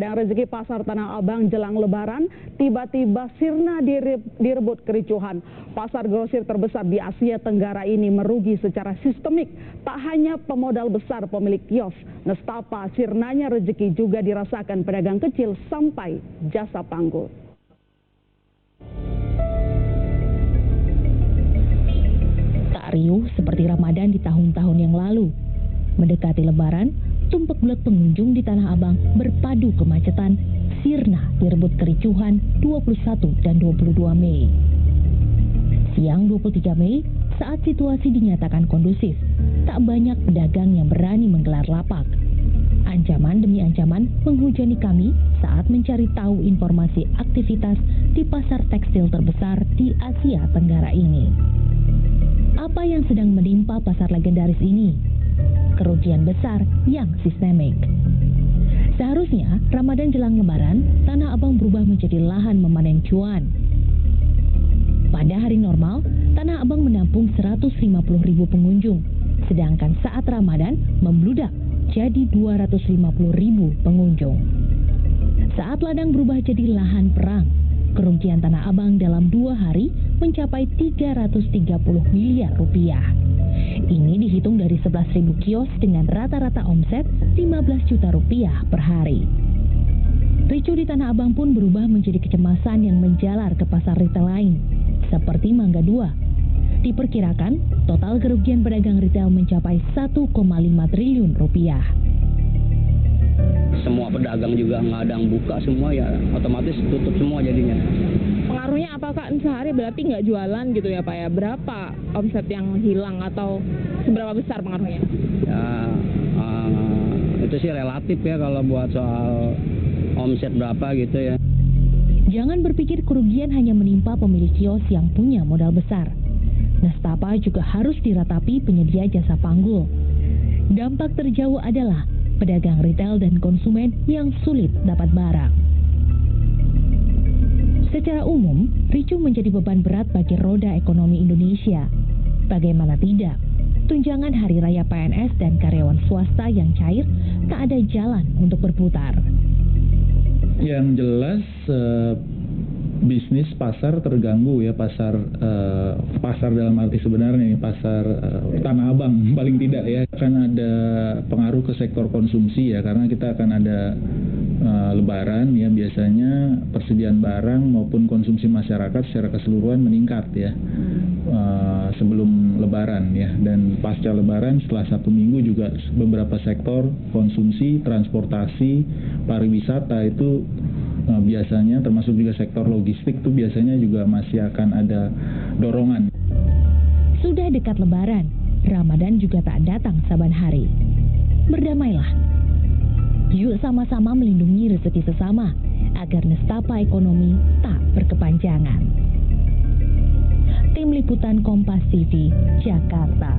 Ladang rezeki pasar Tanah Abang jelang Lebaran tiba-tiba sirna direbut kericuhan. Pasar grosir terbesar di Asia Tenggara ini merugi secara sistemik. Tak hanya pemodal besar pemilik kios, nestapa sirnanya rezeki juga dirasakan pedagang kecil sampai jasa panggul. Tak riuh seperti Ramadan di tahun-tahun yang lalu. Mendekati Lebaran, tumpak bulat pengunjung di Tanah Abang berpadu kemacetan, sirna direbut kericuhan 21 dan 22 Mei. Siang 23 Mei, saat situasi dinyatakan kondusif, tak banyak pedagang yang berani menggelar lapak. Ancaman demi ancaman menghujani kami saat mencari tahu informasi aktivitas di pasar tekstil terbesar di Asia Tenggara ini. Apa yang sedang menimpa pasar legendaris ini? Kerugian besar yang sistemik. Seharusnya Ramadan jelang Lebaran, Tanah Abang berubah menjadi lahan memanen cuan. Pada hari normal, Tanah Abang menampung 150.000 pengunjung, sedangkan saat Ramadan membludak jadi 250.000 pengunjung. Saat ladang berubah jadi lahan perang, kerugian Tanah Abang dalam 2 hari mencapai 330 miliar rupiah. Ini dihitung dari 11.000 kios dengan rata-rata omset 15 juta rupiah per hari. Ricu di Tanah Abang pun berubah menjadi kecemasan yang menjalar ke pasar retail lain, seperti Mangga 2. Diperkirakan total kerugian pedagang retail mencapai 1,5 triliun rupiah. Semua pedagang juga nggak ada yang buka semua, ya otomatis tutup semua jadinya. Pengaruhnya apakah sehari berarti nggak jualan gitu ya Pak ya? Berapa omset yang hilang atau seberapa besar pengaruhnya? Ya itu sih relatif ya kalau buat soal omset berapa gitu ya. Jangan berpikir kerugian hanya menimpa pemilik kios yang punya modal besar. Nestapa juga harus diratapi penyedia jasa panggul. Dampak terjauh adalah pedagang retail dan konsumen yang sulit dapat barang. Secara umum, ricu menjadi beban berat bagi roda ekonomi Indonesia. Bagaimana tidak, tunjangan hari raya PNS dan karyawan swasta yang cair tak ada jalan untuk berputar. Yang jelas bisnis pasar terganggu ya, pasar dalam arti sebenarnya ini pasar Tanah Abang paling tidak ya, akan ada pengaruh ke sektor konsumsi ya, karena kita akan ada Lebaran ya, biasanya persediaan barang maupun konsumsi masyarakat secara keseluruhan meningkat ya sebelum Lebaran ya, dan pasca Lebaran setelah 1 minggu juga beberapa sektor konsumsi, transportasi, pariwisata itu biasanya termasuk juga sektor logistik tuh biasanya juga masih akan ada dorongan. Sudah dekat Lebaran, Ramadan juga tak datang saban hari. Berdamailah. Yuk sama-sama melindungi rezeki sesama agar nestapa ekonomi tak berkepanjangan. Tim Liputan Kompas TV, Jakarta.